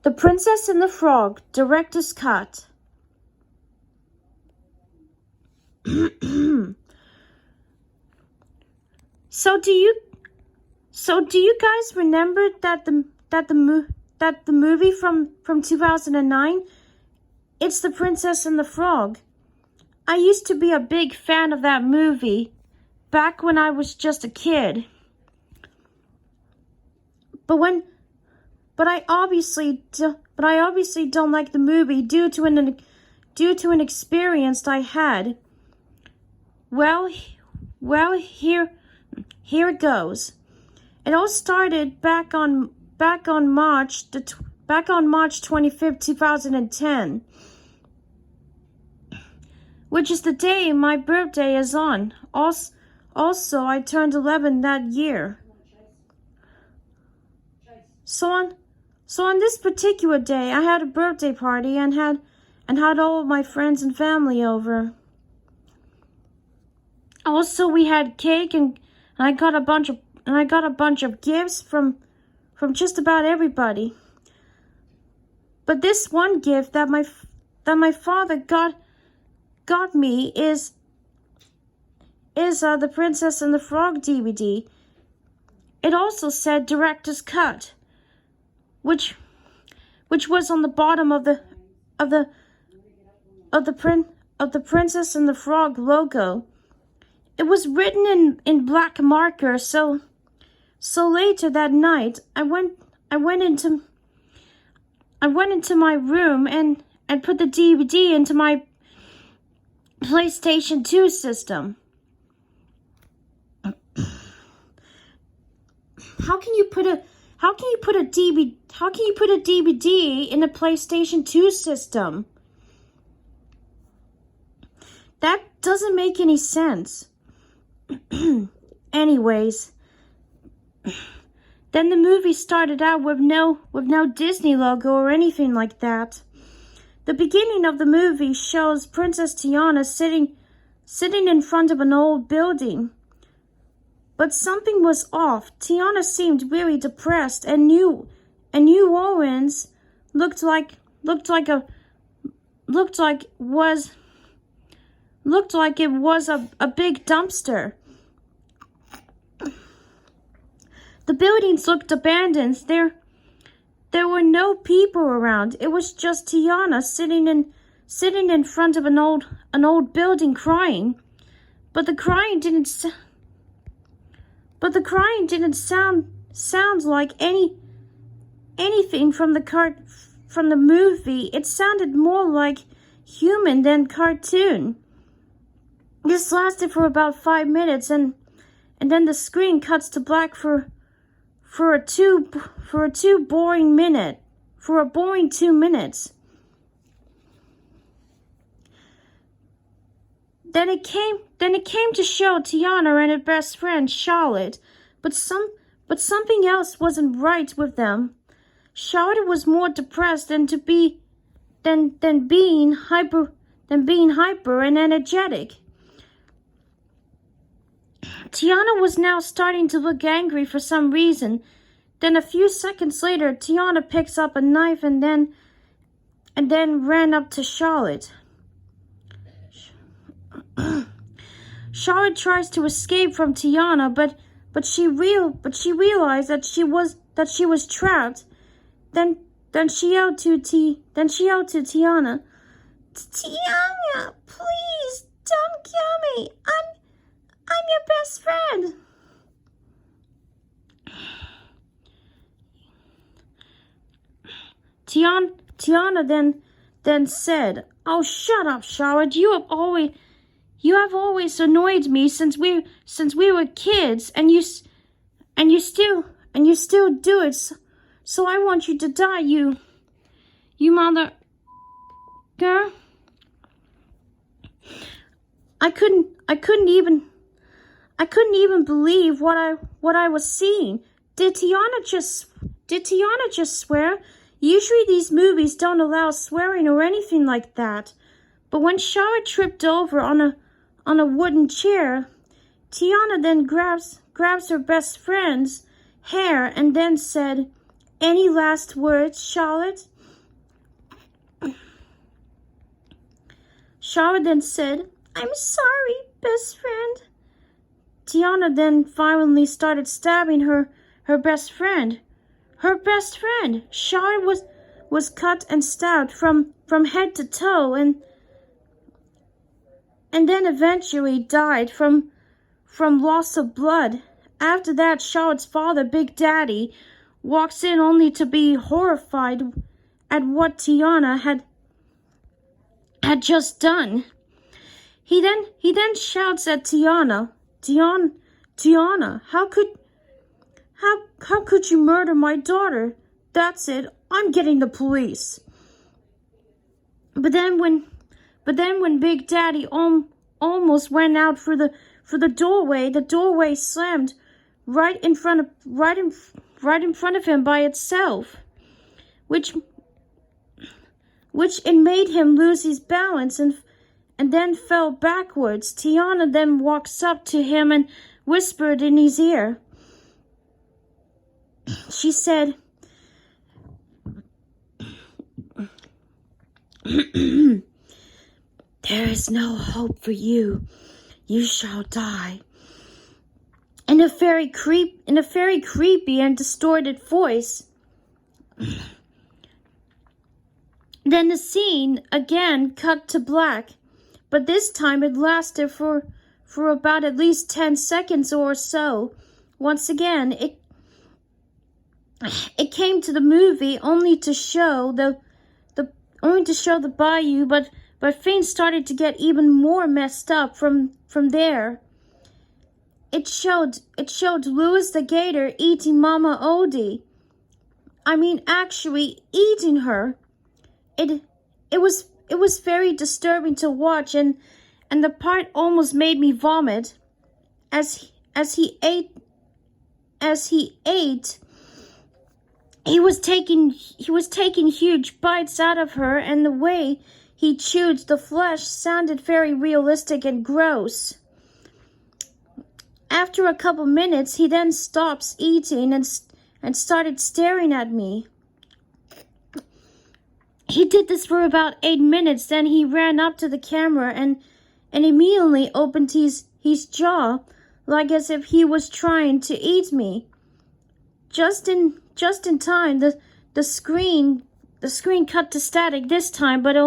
The Princess and the Frog, Director's Cut. So do you guys remember that the movie from 2009? It's The Princess and the Frog. I used to be a big fan of that movie back when I was just a kid. But I obviously don't like the movie due to an experience I had. Well, here it goes. It all started back on March 25th, 2010, which is the day my birthday is on. Also, I turned 11 that year. So on this particular day, I had a birthday party and had all of my friends and family over. Also, we had cake and I got a bunch of gifts from just about everybody. But this one gift that my father got me is the Princess and the Frog DVD. It also said Director's Cut, which was on the bottom of the Princess and the Frog logo. It was written in black marker. So later that night, I went into my room and put the DVD into my PlayStation 2 system. How can you put a DVD in a PlayStation 2 system? That doesn't make any sense. Anyways, then the movie started out with no Disney logo or anything like that. The beginning of the movie shows Princess Tiana sitting in front of an old building. But something was off. Tiana seemed really depressed, and New Orleans looked like it was a big dumpster. The buildings looked abandoned. There were no people around. It was just Tiana sitting in front of an old building crying. But the crying didn't sound like anything from the movie. It sounded more like human than cartoon. This lasted for about 5 minutes, and then the screen cuts to black for a boring 2 minutes. Then it came to show Tiana and her best friend Charlotte, but something else wasn't right with them. Charlotte was more depressed than being hyper and energetic. Tiana was now starting to look angry for some reason. Then a few seconds later, Tiana picks up a knife and then ran up to Charlotte. Charlotte tries to escape from Tiana, but she realized that she was trapped. Then she yelled to Tiana, "Tiana, please don't kill me. I'm your best friend." Tiana then said, "Oh, shut up, Charlotte. You have always annoyed me since we were kids, and you still do it. So I want you to die, you mother girl." I couldn't even believe what I was seeing. Did Tiana just swear? Usually these movies don't allow swearing or anything like that. But when Charlotte tripped over on a wooden chair, Tiana then grabs her best friend's hair and then said, "Any last words, Charlotte?" Charlotte then said, "I'm sorry, best friend." Tiana then violently started stabbing her best friend. Her best friend. Charlotte was cut and stabbed from head to toe and then eventually died from loss of blood. After that, Charlotte's father, Big Daddy, walks in only to be horrified at what Tiana had just done. He then shouts at Tiana, Tiana, how could you murder my daughter? That's it. I'm getting the police." But then when Big Daddy almost went out for the doorway, the doorway slammed right in front of him by itself, which it made him lose his balance and then fell backwards. Tiana then walks up to him and whispered in his ear. She said, "There is no hope for you. You shall die." In a very creepy and distorted voice. Then the scene again cut to black, but this time it lasted for about at least 10 seconds or so. Once again, it came to the movie only to show the bayou, but things started to get even more messed up from there. It showed Louis the Gator eating Mama Odie. I mean, actually eating her. It was very disturbing to watch, and the part almost made me vomit. As he ate, he was taking huge bites out of her, and the way he chewed the flesh sounded very realistic and gross. After a couple minutes, he then stops eating and started staring at me. He did this for about 8 minutes, then he ran up to the camera and immediately opened his jaw, like as if he was trying to eat me. Just in time, the screen cut to static this time, but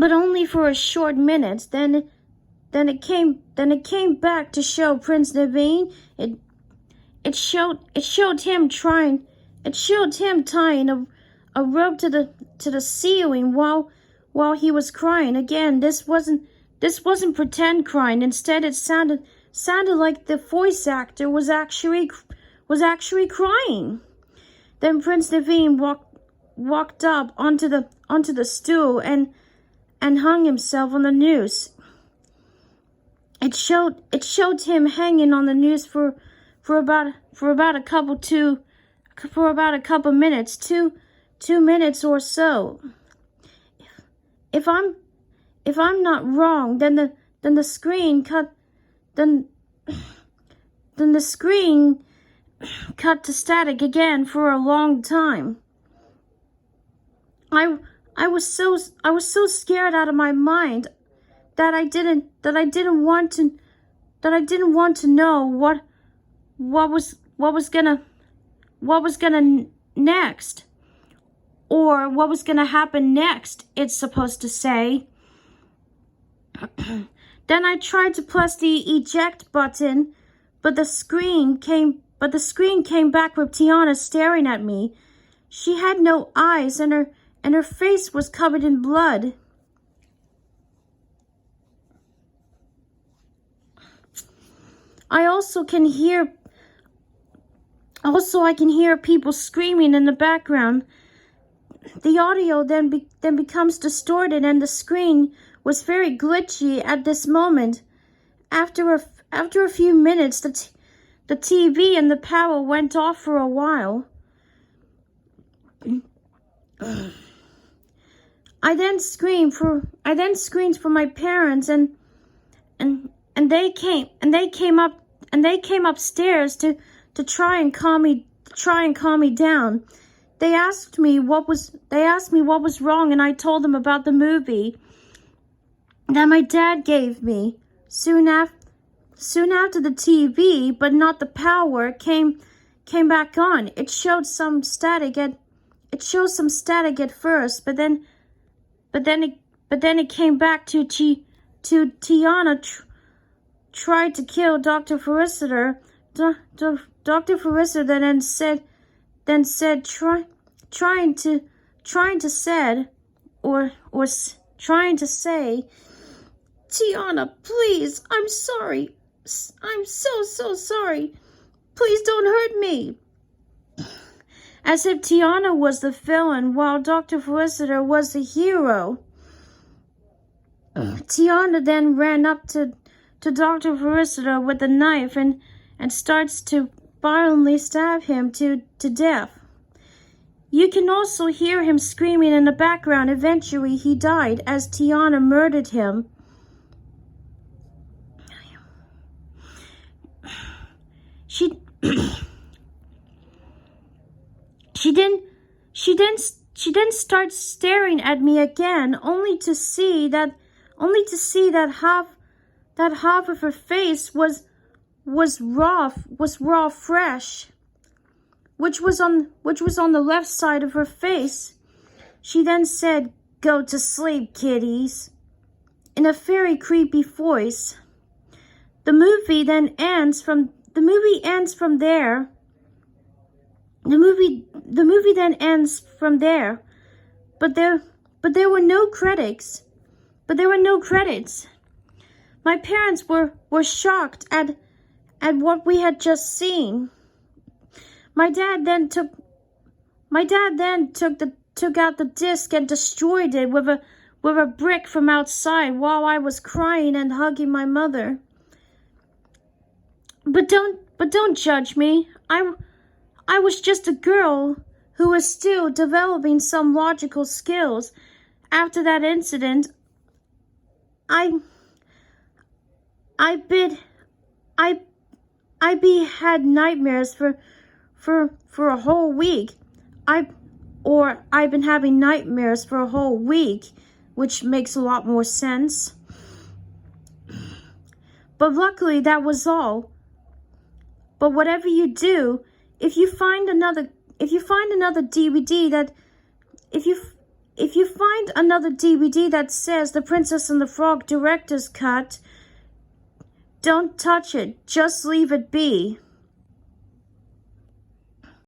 only for a short minute. Then it came back to show Prince Naveen. It showed him tying a rope to the ceiling while he was crying. Again, this wasn't pretend crying. Instead, it sounded like the voice actor was actually crying. Then Prince Naveen walked up onto the stool and hung himself on the noose. It showed him hanging on the noose for about a couple minutes, two minutes or so. If I'm not wrong, then the screen cut to static again for a long time. I was so scared out of my mind that I didn't want to know what was gonna next, or what was gonna happen next, it's supposed to say. Then I tried to press the eject button, but the screen came back with Tiana staring at me. She had no eyes, and her face was covered in blood. I can hear people screaming in the background. The audio then becomes distorted, and the screen was very glitchy at this moment. After a few minutes, the TV and the power went off for a while. I then screamed for my parents, and they came upstairs to try and calm me down. They asked me what was wrong, and I told them about the movie. that my dad gave me soon after the TV, but not the power, came back on. It showed some static at first, but then it came back to Tiana tried to kill Dr. Forrester. Dr. Forrester then said trying to say, Tiana, please, I'm sorry. I'm so sorry. Please don't hurt me. As if Tiana was the villain while Dr. Forrester was the hero. Tiana then ran up to Dr. Forrester with a knife and starts to violently stab him to death. You can also hear him screaming in the background. Eventually, he died as Tiana murdered him. She then starts staring at me again, only to see that half of her face was raw fresh, which was on the left side of her face. She then said, "Go to sleep, kiddies," in a very creepy voice. The movie ends from there. The movie then ends from there, but there were no credits. My parents were shocked at what we had just seen. My dad then took out the disc and destroyed it with a brick from outside while I was crying and hugging my mother. But don't judge me. I was just a girl who was still developing some logical skills. After that incident, I had nightmares for a whole week. I've been having nightmares for a whole week, which makes a lot more sense. But luckily that was all. But whatever you do, if you find another DVD that says The Princess and the Frog Director's Cut, don't touch it. Just leave it be.